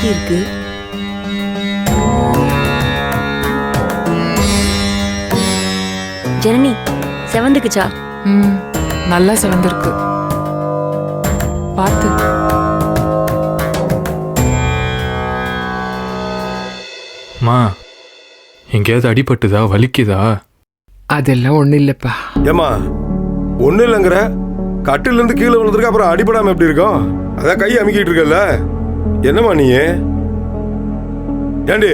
மாதிரி இருக்கு. ஜனனி செவந்துக்குச்சா? நல்லா செவந்திருக்கு. பார்த்து. மா எங்கேயாவது அடிபட்டுதா, வலிக்குதா? அதெல்லாம் ஒண்ணும் இல்லப்பா. ஏமா ஒன்றும் இல்லைங்கிற, கட்டிலேருந்து கீழே விழுந்துருக்கு, அப்புறம் அடிபடாமல் எப்படி இருக்கும்? அதான் கை அமுக்கிட்டு இருக்கல. என்னம்மா நீ ஏண்டி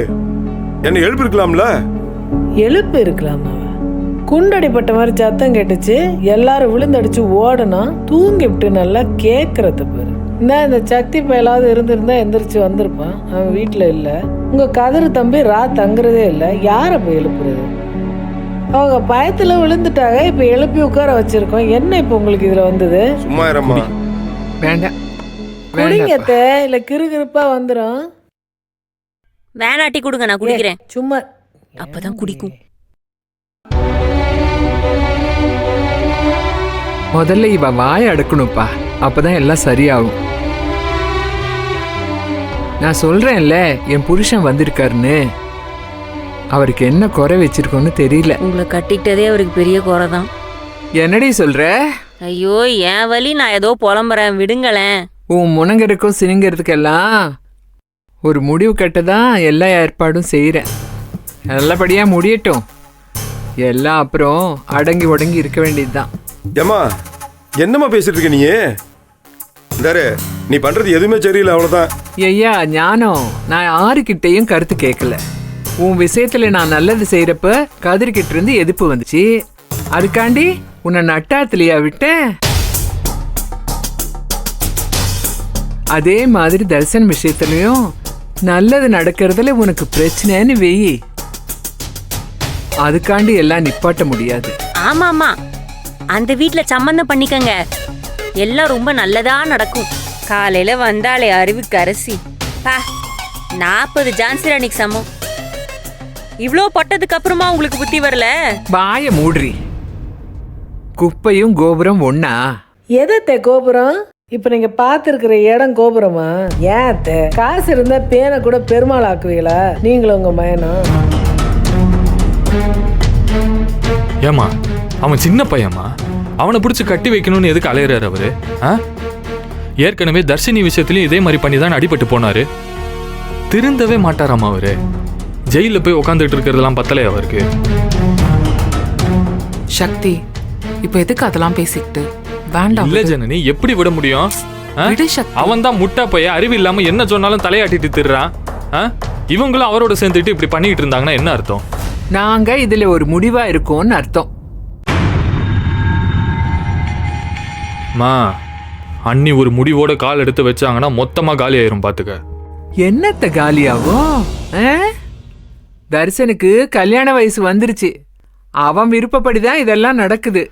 என்ன எழுப்பு இருக்கலாம்ல? எழுப்பு இருக்கலாமா? குண்டடிப்பட்ட மாதிரி சத்தம் கேட்டுச்சு, எல்லாரும் விழுந்தடிச்சு ஓடணும். தூங்கி விட்டு நல்லா கேட்கறது பாரு. இந்த சக்தி பயலாவது இருந்திருந்தா எந்திரிச்சு வந்திருப்பான். அவன் வீட்டுல இல்ல. உங்க கதிரு தம்பி தங்குறதே இல்ல. யார போய் எழுப்புறது? அவங்க பயத்துல விழுந்துட்டாங்க. இப்ப எழுப்பி உட்கார வச்சிருக்கோம். என்ன இப்ப உங்களுக்கு இதுல வந்தது? சும்மா இரம்மா. வேண்டாம் குடிங்கத்த, இல்ல கிறுகிறுப்பா வந்துடும். வேணாட்டி கொடுங்க, நான் குடிக்கிறேன். சும்மா அப்பதான் குடிக்கும். முதல்ல இவ வாயை அடக்கணும்ப்பா, அப்பதான் எல்லாம் சரியாகும். நான் சொல்றேன்ல, என் புருஷன் வந்திருக்காருன்னு. அவருக்கு என்ன குறை வச்சிருக்கோன்னு தெரியல. உங்களை கட்டிக்கிட்டதே அவருக்கு பெரிய குறை தான். என்னடி சொல்ற? ஐயோ, என் வலி, நான் ஏதோ புலம்புறேன், விடுங்களேன். உன் முனங்கருக்கும் சினிங்கிறதுக்கெல்லாம் ஒரு முடிவு கட்டதான் எல்லா ஏற்பாடும் செய்யறேன். நல்லபடியா முடியட்டும். எல்லாம் அப்புறம் அடங்கி உடங்கி இருக்க வேண்டியதுதான். ஏம்மா என்னம்மா பேசிட்டு இருக்க நீ? இந்தாரு, நீ பண்றது எதுவுமே சரியில்லை, அவ்வளவுதான். ஐயா ஞானம், நான் யாருக்கிட்டையும் கருத்து கேட்கல. உன் விஷயத்துல நான் நல்லது செய்யறப்ப கதிர்கிட்ட இருந்து எதிர்ப்பு வந்துச்சு. அதுக்காண்டி உன்னை நட்டாத்திலையா விட்டேன்? அதே மாதிரி தர்சன் விஷயத்துலயும் நல்லது நடக்கிறதுல உனக்கு பிரச்சனைன்னு வெயி. அதுக்காண்டி எல்லாம் நிப்பாட்ட முடியாது. ஆமா ஆமா, அந்த வீட்டுல சம்பந்தம் பண்ணிக்கங்க, எல்லாம் ரொம்ப நல்லதா நடக்கும். காலையில வந்தாலே அறிவுக்கரசி 40 ஜான்சி ராணிக்கு சமம். இவ்ளோ பட்டதுக்கு அப்புறமா உங்களுக்கு புத்தி வரல? வாய மூடுறி. குப்பையும் கோபுரம் ஒண்ணா? எதத்த கோபுரம்? இப்ப நீங்க பாத்துருக்கிற இடம் கோபுரமா? ஏன் காசு இருந்தா பேனை கூட பெருமாள் ஆக்குவீங்களா நீங்களும் உங்க மயனும்? ஏமா அவன் சின்ன பையன்மா, அவனை பிடிச்சி கட்டி வைக்கணும்னு எதுக்கு அலையிறாரு அவரு? ஏற்கனவே தர்ஷினி விஷயத்திலயும் இதே மாதிரி பண்ணி தான் அடிபட்டு போனாரு. திருந்தவே மாட்டாராமா அவரு. ஜெயில போய் உட்காந்துட்டு இருக்கிறதெல்லாம் பத்தலை அவருக்கு. சக்தி, இப்ப எதுக்கு அதெல்லாம் பேசிக்கிட்டு? வேண்டாம். இல்ல ஜனனி, எப்படி விட முடியும்? அவன் தான் முட்டா போய் அறிவு இல்லாம என்ன சொன்னாலும் தலையாட்டிட்டு திடுறான். இவங்களும் அவரோட சேர்ந்துட்டு இப்படி பண்ணிட்டு இருந்தாங்கன்னா என்ன அர்த்தம்? நாங்க இதுல ஒரு முடிவா இருக்கோம்னு அர்த்தம். மா, அண்ணி ஒரு முடிவோட கால் எடுத்து வச்சாங்கன்னா மொத்தமா காலி ஆயிரும் பாத்துக்க. என்னத்த காலியாகும்? தர்சனுக்கு கல்யாண வயசு வந்துருச்சு. அவன் விருப்பப்படிதான் இதெல்லாம் நடக்குது.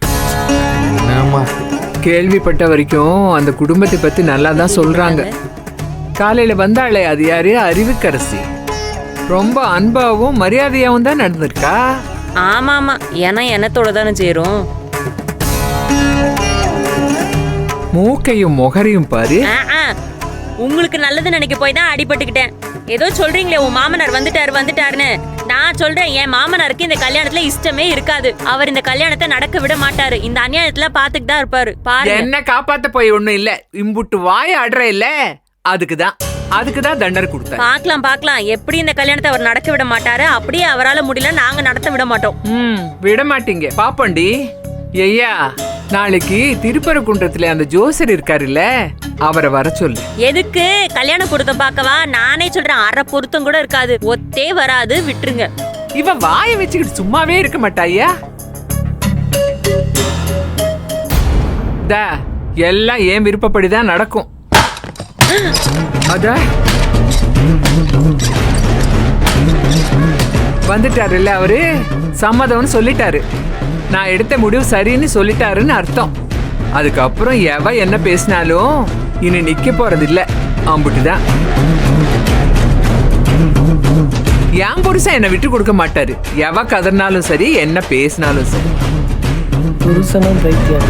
கேள்விப்பட்ட வரைக்கும் அந்த குடும்பத்தை பத்தி நல்லா தான் சொல்றாங்க. காலையில வந்தாளே, அது யாரு? அறிவுக்கரசி. ரொம்ப அன்பாவும் மரியாதையாவும் தான் நடந்திருக்கா. ஆமா ஆமா, ஏன்னா எண்ணத்தோட தானே சேரும். மூக்கையும் முகரையும் பாரு. உங்களுக்கு நல்லது நினைக்க போய் தான் அடிபட்டுக்கிட்டேன். ஏதோ சொல்றீங்களே உன் மாமனார் வந்துட்டாருன்னு. நான் சொல்றேன், என் மாமனாருக்கு இந்த கல்யாணத்துல இஷ்டமே இருக்காது. அவர் இந்த கல்யாணத்தை நடக்க விட மாட்டாரு. இந்த அநியாயத்துல பாத்துட்டு தான் இருப்பாரு. என்ன காப்பாத்த போய் ஒண்ணும் இல்ல, இம்புட்டு வாய ஆடுற இல்ல. அதுக்குதான் தண்டனை கொடுத்தாரு. பாக்கலாம் எப்படி இந்த கல்யாணத்தை அவர் நடக்க விட மாட்டாரு. அப்படியே அவரால் முடியல, நாங்க நடத்த விட மாட்டோம். விட மாட்டீங்க, பாப்பண்டி. ஐயா, நாளைக்கு திருப்பரங்குன்றத்துல அந்த ஜோசர் இருக்காருல்ல, அவரை வர சொல்லு. எதுக்கு? கல்யாண பொருத்தம் பார்க்கவா? நானே சொல்றேன், அரை பொருத்தம் கூட இருக்காது, ஒத்தே வராது, விட்டுருங்க. இவ வாய வச்சுக்கிட்டு சும்மாவே இருக்க மாட்டாயா? எல்லாம் ஏன் விருப்பப்படிதான் நடக்கும். வந்துட்டாருல்ல அவரு, சம்மதம்னு சொல்லிட்டாரு. நான் எடுத்த முடிவு சரின்னு சொல்லிட்டாருன்னு அர்த்தம். அதுக்கப்புறம் எவ என்ன பேசினாலும் இனி நிக்க போறது இல்ல. ஆம்புட்டுதான். என் புருஷன் என்ன விட்டு கொடுக்க மாட்டாரு. எவ கதறினாலும் சரி, என்ன பேசினாலும் சரி. புருஷனும் பைத்தியம்.